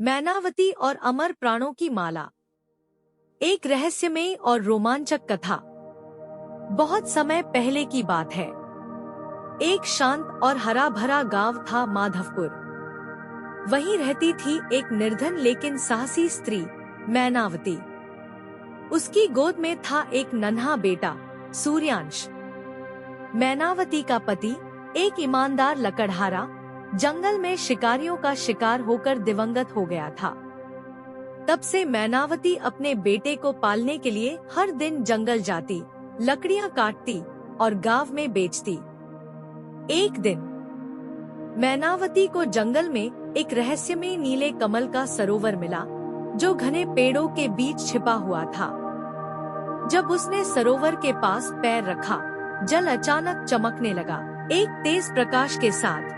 मैनावती और अमर प्राणों की माला। एक रहस्यमयी और रोमांचक कथा। बहुत समय पहले की बात है। एक शांत और हरा भरा गांव था माधवपुर। वहीं रहती थी एक निर्धन लेकिन साहसी स्त्री, मैनावती। उसकी गोद में था एक नन्हा बेटा, सूर्यांश। मैनावती का पति, एक ईमानदार लकड़हारा, जंगल में शिकारियों का शिकार होकर दिवंगत हो गया था। तब से मैनावती अपने बेटे को पालने के लिए हर दिन जंगल जाती, लकड़ियां काटती और गांव में बेचती। एक दिन मैनावती को जंगल में एक रहस्यमय नीले कमल का सरोवर मिला, जो घने पेड़ों के बीच छिपा हुआ था। जब उसने सरोवर के पास पैर रखा, जल अचानक चमकने लगा। एक तेज प्रकाश के साथ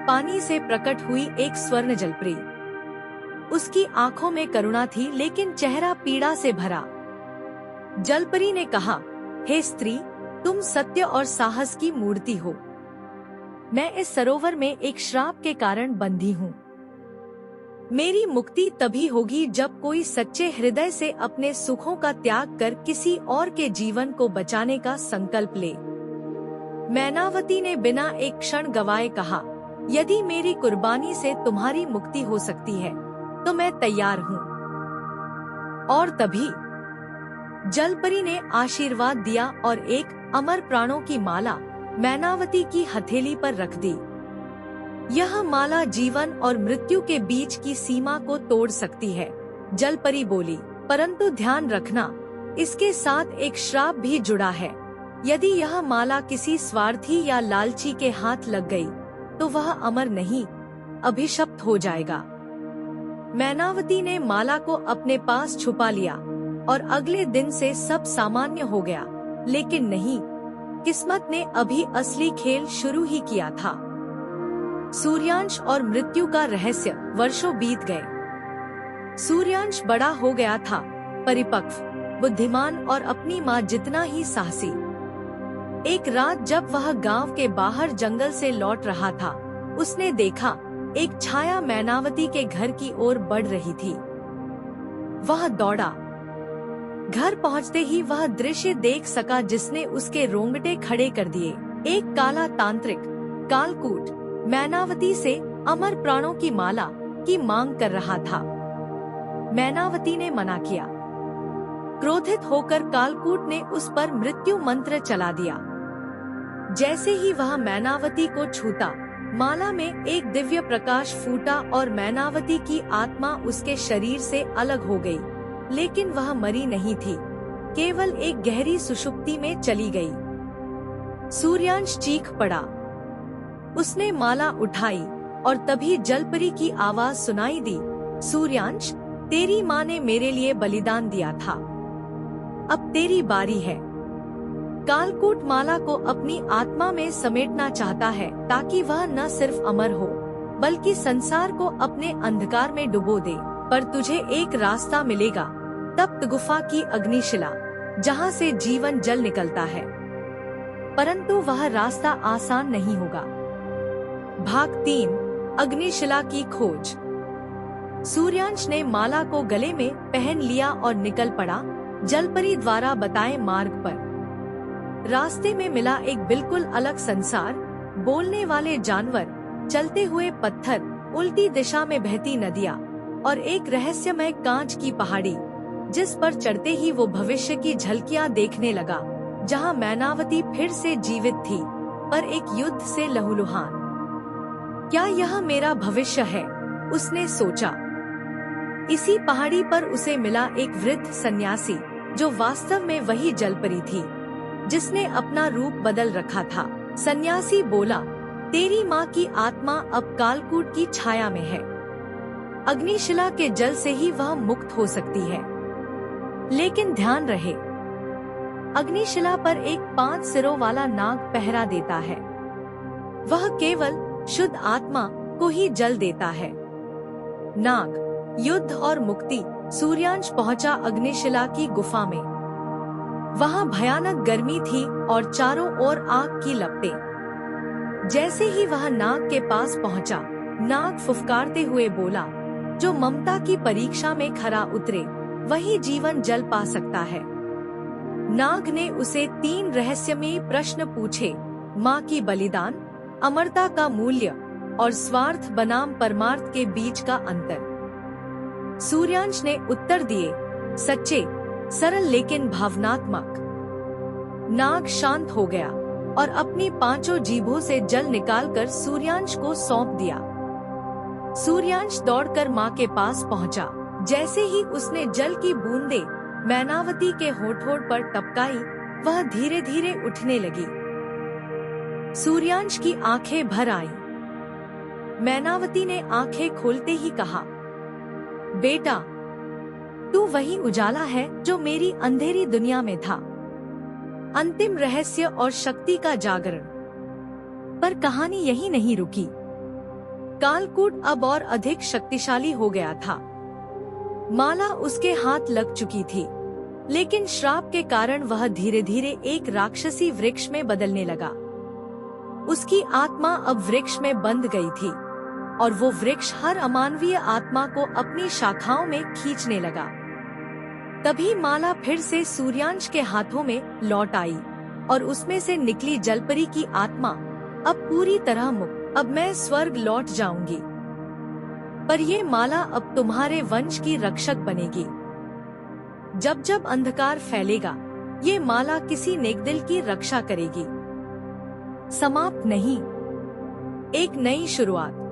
पानी से प्रकट हुई एक स्वर्ण जलपरी। उसकी आंखों में करुणा थी लेकिन चेहरा पीड़ा से भरा। जलपरी ने कहा, हे स्त्री, तुम सत्य और साहस की मूर्ति हो। मैं इस सरोवर में एक श्राप के कारण बंधी हूँ। मेरी मुक्ति तभी होगी जब कोई सच्चे हृदय से अपने सुखों का त्याग कर किसी और के जीवन को बचाने का संकल्प ले। मैनावती ने बिना एक क्षण गवाए कहा, यदि मेरी कुर्बानी से तुम्हारी मुक्ति हो सकती है तो मैं तैयार हूँ। और तभी जलपरी ने आशीर्वाद दिया और एक अमर प्राणों की माला मैनावती की हथेली पर रख दी। यह माला जीवन और मृत्यु के बीच की सीमा को तोड़ सकती है, जलपरी बोली। परंतु ध्यान रखना, इसके साथ एक श्राप भी जुड़ा है। यदि यह माला किसी स्वार्थी या लालची के हाथ लग गई तो वह अमर नहीं, अभिशप्त हो जाएगा। मैनावती ने माला को अपने पास छुपा लिया और अगले दिन से सब सामान्य हो गया। लेकिन नहीं, किस्मत ने अभी असली खेल शुरू ही किया था। सूर्यांश और मृत्यु का रहस्य। वर्षों बीत गए। सूर्यांश बड़ा हो गया था, परिपक्व, बुद्धिमान और अपनी माँ जितना ही साहसी। एक रात जब वह गांव के बाहर जंगल से लौट रहा था, उसने देखा एक छाया मैनावती के घर की ओर बढ़ रही थी। वह दौड़ा। घर पहुंचते ही वह दृश्य देख सका जिसने उसके रोंगटे खड़े कर दिए। एक काला तांत्रिक, कालकूट, मैनावती से अमर प्राणों की माला की मांग कर रहा था। मैनावती ने मना किया। क्रोधित होकर कालकूट ने उस पर मृत्यु मंत्र चला दिया। जैसे ही वह मैनावती को छूता, माला में एक दिव्य प्रकाश फूटा और मैनावती की आत्मा उसके शरीर से अलग हो गई। लेकिन वह मरी नहीं थी, केवल एक गहरी सुषुप्ति में चली गई। सूर्यांश चीख पड़ा। उसने माला उठाई और तभी जलपरी की आवाज सुनाई दी, सूर्यांश, तेरी माँ ने मेरे लिए बलिदान दिया था, अब तेरी बारी है। कालकूट माला को अपनी आत्मा में समेटना चाहता है ताकि वह न सिर्फ अमर हो बल्कि संसार को अपने अंधकार में डुबो दे। पर तुझे एक रास्ता मिलेगा, तप्त गुफा की अग्निशिला, जहाँ से जीवन जल निकलता है। परंतु वह रास्ता आसान नहीं होगा। भाग 3, अग्निशिला की खोज। सूर्यांश ने माला को गले में पहन लिया और निकल पड़ा, जलपरी द्वारा बताए मार्ग पर। रास्ते में मिला एक बिल्कुल अलग संसार, बोलने वाले जानवर, चलते हुए पत्थर, उल्टी दिशा में बहती नदियाँ और एक रहस्यमय कांच की पहाड़ी, जिस पर चढ़ते ही वो भविष्य की झलकियाँ देखने लगा, जहाँ मैनावती फिर से जीवित थी, पर एक युद्ध से लहूलुहान। क्या यह मेरा भविष्य है? उसने सोचा। इसी पहाड़ी पर उसे मिला एक वृद्ध सन्यासी, जो वास्तव में वही जलपरी थी जिसने अपना रूप बदल रखा था। सन्यासी बोला, तेरी माँ की आत्मा अब कालकूट की छाया में है। अग्निशिला के जल से ही वह मुक्त हो सकती है। लेकिन ध्यान रहे, अग्निशिला पर एक 5 सिरों वाला नाग पहरा देता है। वह केवल शुद्ध आत्मा को ही जल देता है। नाग, युद्ध और मुक्ति। सूर्यांश पहुंचा अग्निशिला की गुफा में। वहाँ भयानक गर्मी थी और चारों ओर आग की लपटें। जैसे ही वह नाग के पास पहुंचा, नाग फुफकारते हुए बोला, जो ममता की परीक्षा में खरा उतरे वही जीवन जल पा सकता है। नाग ने उसे 3 रहस्यमयी प्रश्न पूछे, माँ की बलिदान, अमरता का मूल्य और स्वार्थ बनाम परमार्थ के बीच का अंतर। सूर्यांश ने उत्तर दिए, सच्चे, सरल लेकिन भावनात्मक। नाग शांत हो गया और अपनी 5 जीभों से जल निकालकर सूर्यांश को सौंप दिया। सूर्यांश दौड़कर माँ के पास पहुँचा। जैसे ही उसने जल की बूंदे मैनावती के होठों पर टपकाई, वह धीरे धीरे उठने लगी। सूर्यांश की आंखें भर आईं। मैनावती ने आंखें खोलते ही कहा, बेटा, तू वही उजाला है जो मेरी अंधेरी दुनिया में था। अंतिम रहस्य और शक्ति का जागरण। पर कहानी यही नहीं रुकी। कालकूट अब और अधिक शक्तिशाली हो गया था। माला उसके हाथ लग चुकी थी, लेकिन श्राप के कारण वह धीरे धीरे एक राक्षसी वृक्ष में बदलने लगा। उसकी आत्मा अब वृक्ष में बंध गई थी और वो वृक्ष हर अमानवीय आत्मा को अपनी शाखाओं में खींचने लगा। तभी माला फिर से सूर्यांश के हाथों में लौट आई और उसमें से निकली जलपरी की आत्मा, अब पूरी तरह मुक्त। अब मैं स्वर्ग लौट जाऊंगी, पर ये माला अब तुम्हारे वंश की रक्षक बनेगी। जब जब अंधकार फैलेगा, ये माला किसी नेकदिल की रक्षा करेगी। समाप्त नहीं, एक नई शुरुआत।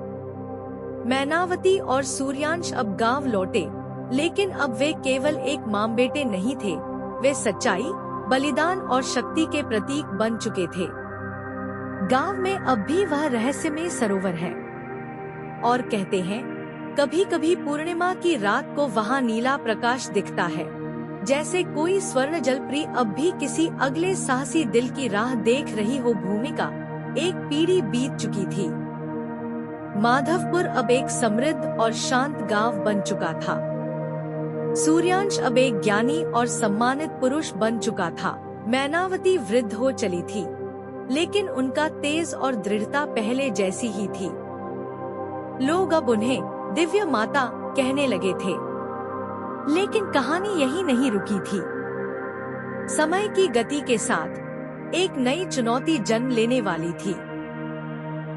मैनावती और सूर्यांश अब गांव लौटे, लेकिन अब वे केवल एक मां बेटे नहीं थे, वे सच्चाई, बलिदान और शक्ति के प्रतीक बन चुके थे। गांव में अब भी वह रहस्यमय सरोवर है और कहते हैं, कभी कभी पूर्णिमा की रात को वहाँ नीला प्रकाश दिखता है, जैसे कोई स्वर्ण जलपरी अब भी किसी अगले साहसी दिल की राह देख रही हो। भूमिका, एक पीढ़ी बीत चुकी थी। माधवपुर अब एक समृद्ध और शांत गांव बन चुका था। सूर्यांश अब एक ज्ञानी और सम्मानित पुरुष बन चुका था। मैनावती वृद्ध हो चली थी, लेकिन उनका तेज और दृढ़ता पहले जैसी ही थी। लोग अब उन्हें दिव्य माता कहने लगे थे। लेकिन कहानी यही नहीं रुकी थी। समय की गति के साथ एक नई चुनौती जन्म लेने वाली थी।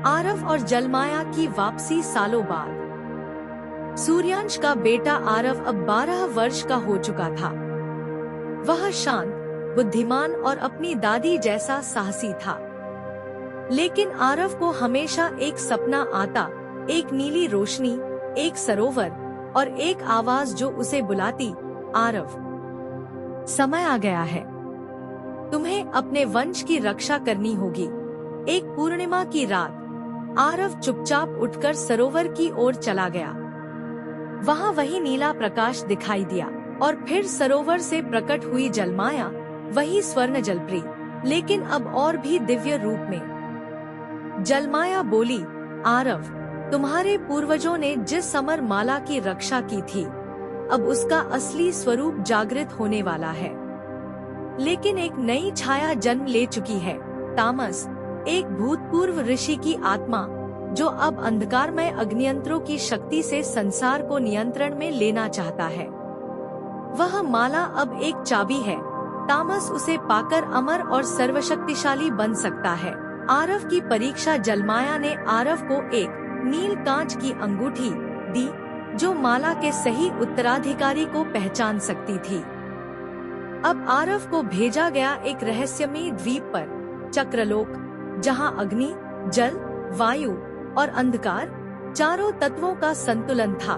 आरव और जलमाया की वापसी सालों बाद। सूर्यांश का बेटा आरव अब 12 वर्ष का हो चुका था। वह शांत, बुद्धिमान और अपनी दादी जैसा साहसी था। लेकिन आरव को हमेशा एक सपना आता, एक नीली रोशनी, एक सरोवर और एक आवाज जो उसे बुलाती, आरव, समय आ गया है। तुम्हें अपने वंश की रक्षा करनी होगी। एक पूर्णिमा की रात आरव चुपचाप उठकर सरोवर की ओर चला गया। वहाँ वही नीला प्रकाश दिखाई दिया और फिर सरोवर से प्रकट हुई जलमाया, वही स्वर्ण जलपरी, लेकिन अब और भी दिव्य रूप में। जलमाया बोली, आरव, तुम्हारे पूर्वजों ने जिस अमर माला की रक्षा की थी, अब उसका असली स्वरूप जागृत होने वाला है। लेकिन एक नई छाया जन्म ले चुकी है, तामस, एक भूतपूर्व ऋषि की आत्मा, जो अब अंधकारमय अग्नियंत्रों की शक्ति से संसार को नियंत्रण में लेना चाहता है। वह माला अब एक चाबी है। तामस उसे पाकर अमर और सर्वशक्तिशाली बन सकता है। आरव की परीक्षा। जलमाया ने आरव को एक नील कांच की अंगूठी दी, जो माला के सही उत्तराधिकारी को पहचान सकती थी। अब आरव को भेजा गया एक रहस्यमयी द्वीप पर, चक्रलोक, जहां अग्नि, जल, वायु और अंधकार, चारों तत्वों का संतुलन था।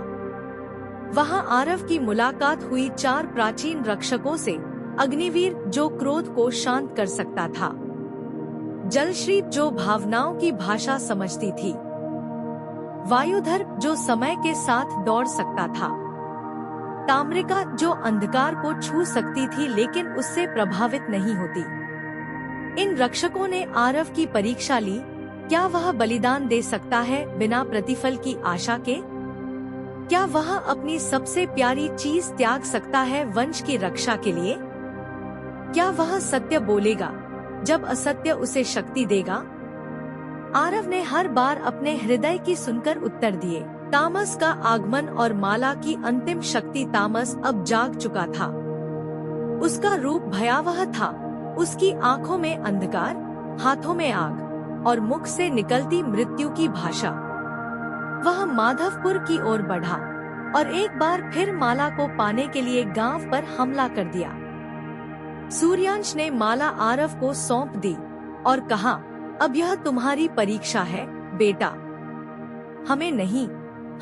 वहां आरव की मुलाकात हुई 4 प्राचीन रक्षकों से, अग्निवीर जो क्रोध को शांत कर सकता था, जलश्री जो भावनाओं की भाषा समझती थी, वायुधर जो समय के साथ दौड़ सकता था, ताम्रिका जो अंधकार को छू सकती थी लेकिन उससे प्रभावित नहीं होती। इन रक्षकों ने आरव की परीक्षा ली। क्या वह बलिदान दे सकता है बिना प्रतिफल की आशा के? क्या वह अपनी सबसे प्यारी चीज त्याग सकता है वंश की रक्षा के लिए? क्या वह सत्य बोलेगा जब असत्य उसे शक्ति देगा? आरव ने हर बार अपने हृदय की सुनकर उत्तर दिए। तामस का आगमन और माला की अंतिम शक्ति। तामस अब जाग चुका था। उसका रूप भयावह था। उसकी आंखों में अंधकार, हाथों में आग और मुख से निकलती मृत्यु की भाषा। वह माधवपुर की ओर बढ़ा और एक बार फिर माला को पाने के लिए गांव पर हमला कर दिया। सूर्यांश ने माला आरव को सौंप दी और कहा, अब यह तुम्हारी परीक्षा है बेटा। हमें नहीं,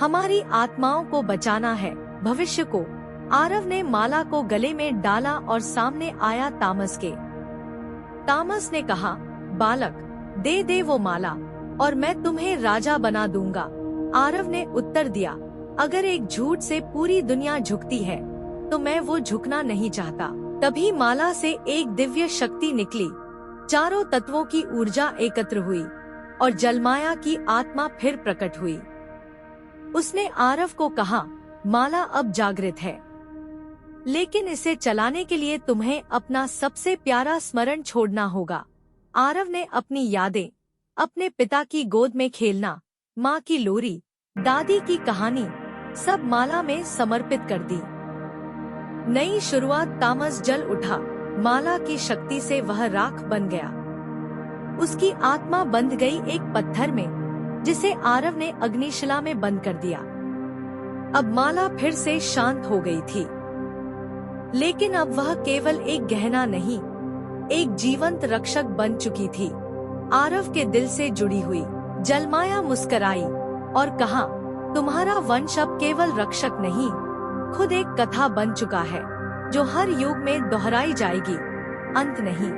हमारी आत्माओं को बचाना है, भविष्य को। आरव ने माला को गले में डाला और सामने आया तामस के। तामस ने कहा, बालक, दे दे वो माला और मैं तुम्हें राजा बना दूंगा। आरव ने उत्तर दिया, अगर एक झूठ से पूरी दुनिया झुकती है तो मैं वो झुकना नहीं चाहता। तभी माला से एक दिव्य शक्ति निकली। चारों तत्वों की ऊर्जा एकत्र हुई और जलमाया की आत्मा फिर प्रकट हुई। उसने आरव को कहा, माला अब जागृत है, लेकिन इसे चलाने के लिए तुम्हें अपना सबसे प्यारा स्मरण छोड़ना होगा। आरव ने अपनी यादें, अपने पिता की गोद में खेलना, माँ की लोरी, दादी की कहानी, सब माला में समर्पित कर दी। नई शुरुआत। तामस जल उठा। माला की शक्ति से वह राख बन गया। उसकी आत्मा बंध गई एक पत्थर में, जिसे आरव ने अग्निशिला में बंद कर दिया। अब माला फिर से शांत हो गई थी, लेकिन अब वह केवल एक गहना नहीं, एक जीवंत रक्षक बन चुकी थी, आरव के दिल से जुड़ी हुई। जलमाया मुस्कराई और कहा, तुम्हारा वंश अब केवल रक्षक नहीं, खुद एक कथा बन चुका है, जो हर युग में दोहराई जाएगी, अंत नहीं।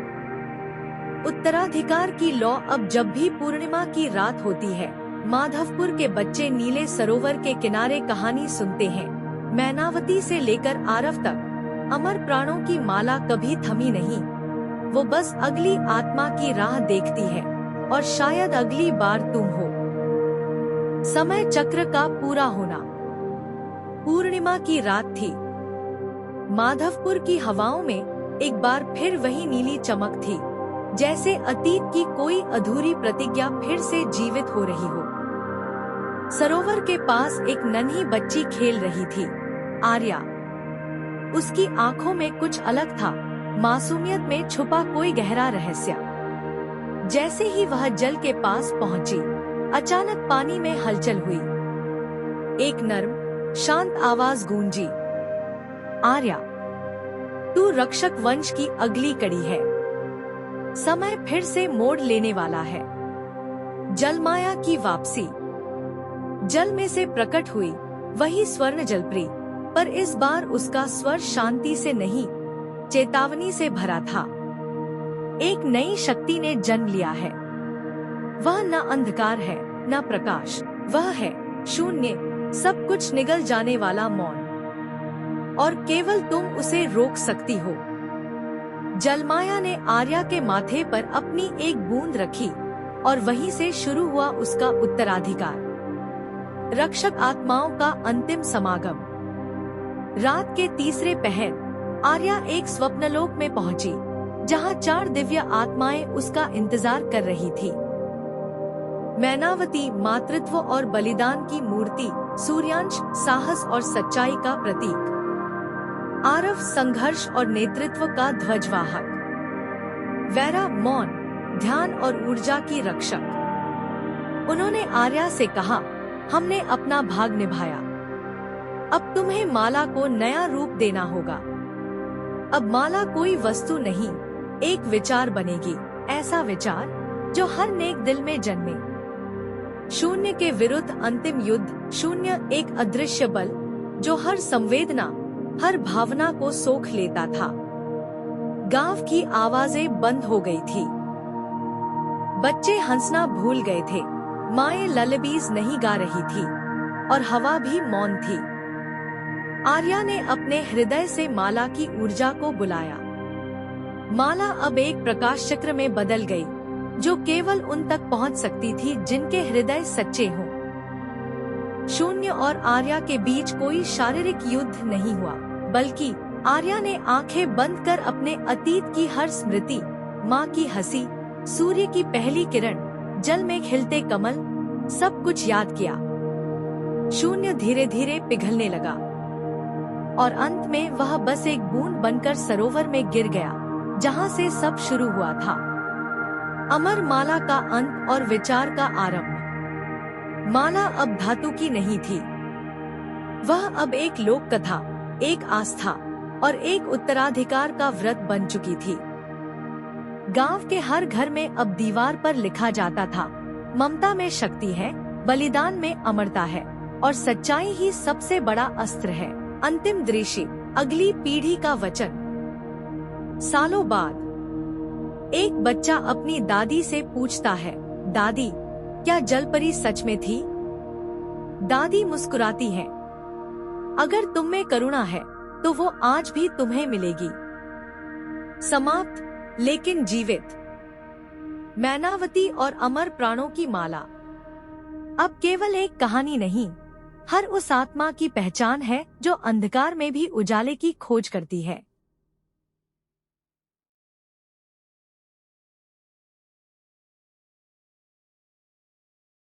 उत्तराधिकार की लौ। अब जब भी पूर्णिमा की रात होती है, माधवपुर के बच्चे नीले सरोवर के किनारे कहानी सुनते हैं। मैनावती से लेकर आरव तक अमर प्राणों की माला कभी थमी नहीं। वो बस अगली आत्मा की राह देखती है और शायद अगली बार तुम हो। समय चक्र का पूरा होना। पूर्णिमा की रात थी। माधवपुर की हवाओं में एक बार फिर वही नीली चमक थी, जैसे अतीत की कोई अधूरी प्रतिज्ञा फिर से जीवित हो रही हो। सरोवर के पास एक नन्ही बच्ची खेल रही थी, आर्या। उसकी आंखों में कुछ अलग था, मासूमियत में छुपा कोई गहरा रहस्य। जैसे ही वह जल के पास पहुंची, अचानक पानी में हलचल हुई। एक नर्म शांत आवाज गूंजी, आर्या, तू रक्षक वंश की अगली कड़ी है। समय फिर से मोड़ लेने वाला है। जलमाया की वापसी। जल में से प्रकट हुई वही स्वर्ण जलपरी, पर इस बार उसका स्वर शांति से नहीं, चेतावनी से भरा था। एक नई शक्ति ने जन्म लिया है। वह न अंधकार है, न प्रकाश, वह है शून्य, सब कुछ निगल जाने वाला मौन, और केवल तुम उसे रोक सकती हो। जलमाया ने आर्या के माथे पर अपनी एक बूंद रखी और वहीं से शुरू हुआ उसका उत्तराधिकार। रक्षक आत्माओं का अंतिम समागम। रात के तीसरे पहर आर्या एक स्वप्नलोक में पहुंची, जहां 4 दिव्य आत्माएं उसका इंतजार कर रही थी। मैनावती मातृत्व और बलिदान की मूर्ति, सूर्यांश साहस और सच्चाई का प्रतीक, आरव संघर्ष और नेतृत्व का ध्वजवाहक, वैरा मौन, ध्यान और ऊर्जा की रक्षक। उन्होंने आर्या से कहा, हमने अपना भाग निभाया, अब तुम्हें माला को नया रूप देना होगा। अब माला कोई वस्तु नहीं, एक विचार बनेगी, ऐसा विचार जो हर नेक दिल में जन्मे। शून्य के विरुद्ध अंतिम युद्ध। शून्य एक अदृश्य बल जो हर संवेदना, हर भावना को सोख लेता था। गांव की आवाजें बंद हो गई थी। बच्चे हंसना भूल गए थे, माएं ललबीज नहीं गा रही थी और हवा भी मौन थी। आर्या ने अपने हृदय से माला की ऊर्जा को बुलाया। माला अब एक प्रकाश चक्र में बदल गई, जो केवल उन तक पहुंच सकती थी जिनके हृदय सच्चे हों। शून्य और आर्या के बीच कोई शारीरिक युद्ध नहीं हुआ, बल्कि आर्या ने आंखें बंद कर अपने अतीत की हर स्मृति, माँ की हंसी, सूर्य की पहली किरण, जल में खिलते कमल, सब कुछ याद किया। शून्य धीरे धीरे पिघलने लगा और अंत में वह बस एक बूंद बनकर सरोवर में गिर गया, जहां से सब शुरू हुआ था। अमर माला का अंत और विचार का आरंभ। माला अब धातु की नहीं थी, वह अब एक लोक कथा, एक आस्था और एक उत्तराधिकार का व्रत बन चुकी थी। गांव के हर घर में अब दीवार पर लिखा जाता था, ममता में शक्ति है, बलिदान में अमरता है और सच्चाई ही सबसे बड़ा अस्त्र है। अंतिम दृश्य, अगली पीढ़ी का वचन। सालों बाद एक बच्चा अपनी दादी से पूछता है, दादी, क्या जलपरी सच में थी? दादी मुस्कुराती है, अगर तुम में करुणा है तो वो आज भी तुम्हें मिलेगी। समाप्त, लेकिन जीवित। मैनावती और अमर प्राणों की माला अब केवल एक कहानी नहीं, हर उस आत्मा की पहचान है जो अंधकार में भी उजाले की खोज करती है।